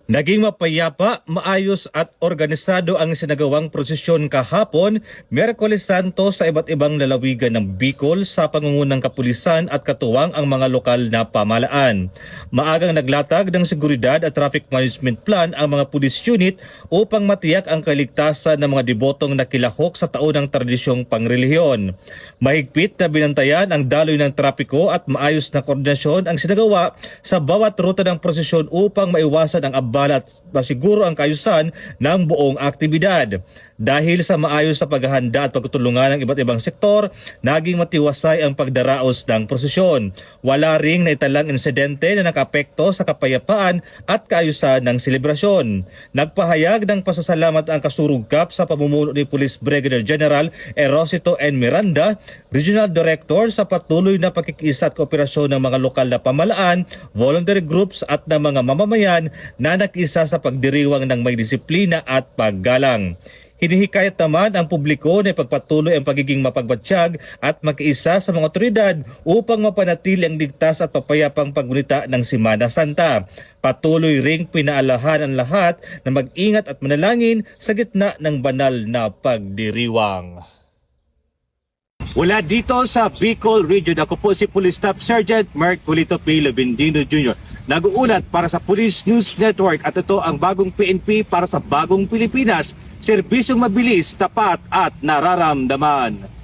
Naging mapayapa, maayos at organisado ang sinagawang prosesyon kahapon, Miyerkules Santo sa iba't ibang lalawigan ng Bicol sa pangungunang kapulisan at katuwang ang mga lokal na pamahalaan. Maagang naglatag ng seguridad at traffic management plan ang mga police unit upang matiyak ang kaligtasan ng mga debotong nakilahok sa taunang tradisyong pangrelihiyon. Mahigpit na binantayan ang daloy ng trapiko at maayos na koordinasyon ang sinagawa sa bawat ruta ng prosesyon upang maiwasan ang abala at masiguro ang kaayusan ng buong aktibidad. Dahil sa maayos sa paghahanda at pagtutulungan ng iba't ibang sektor, naging matiwasay ang pagdaraos ng prosesyon. Wala ring naitalang insidente na nakapekto sa kapayapaan at kaayusan ng selebrasyon. Nagpahayag ng pasasalamat ang kasurugkap sa pamumuno ni Police Brigadier General Erosito N. Miranda, Regional Director, sa patuloy na pagkikiisa at kooperasyon ng mga lokal na pamahalaan, voluntary groups at ng mga mamamayan na nakisa sa pagdiriwang ng may disiplina at paggalang. Hinihikayat naman ang publiko na ipagpatuloy ang pagiging mapagbatsyag at magkaisa sa mga otoridad upang mapanatili ang ligtas at papayapang paggunita ng Semana Santa. Patuloy ring pinaalahan ang lahat na mag-ingat at manalangin sa gitna ng banal na pagdiriwang. Wala dito sa Bicol Region, ako po si Police Staff Sergeant Mark Culito P. Levendino Jr. Nag-uulat para sa Police News Network at ito ang bagong PNP para sa bagong Pilipinas, serbisyong mabilis, tapat at nararamdaman.